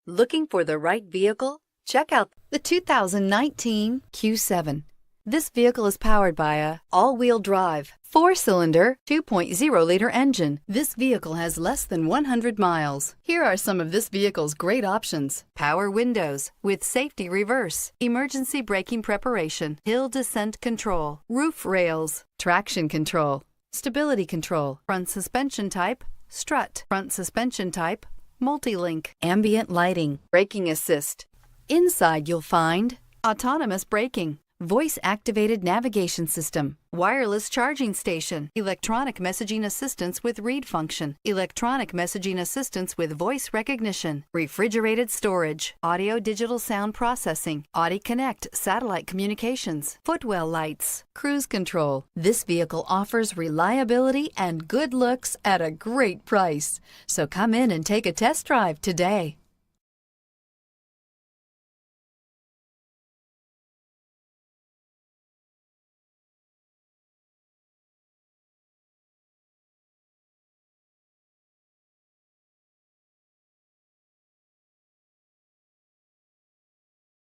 Looking for the right vehicle? Check out the 2019 Q7. This vehicle is powered by a all-wheel drive, 4-cylinder, 2.0-liter engine. This vehicle has less than 100 miles. Here are some of this vehicle's great options: power windows with safety reverse, emergency braking preparation, hill descent control, roof rails, traction control, stability control, front suspension type, strut, front suspension type, multi-link, ambient lighting, braking assist. Inside you'll find autonomous braking, voice-activated navigation system, wireless charging station, electronic messaging assistance with read function, electronic messaging assistance with voice recognition, refrigerated storage, audio-digital sound processing, Audi Connect satellite communications, footwell lights, cruise control. This vehicle offers reliability and good looks at a great price. So come in and take a test drive today.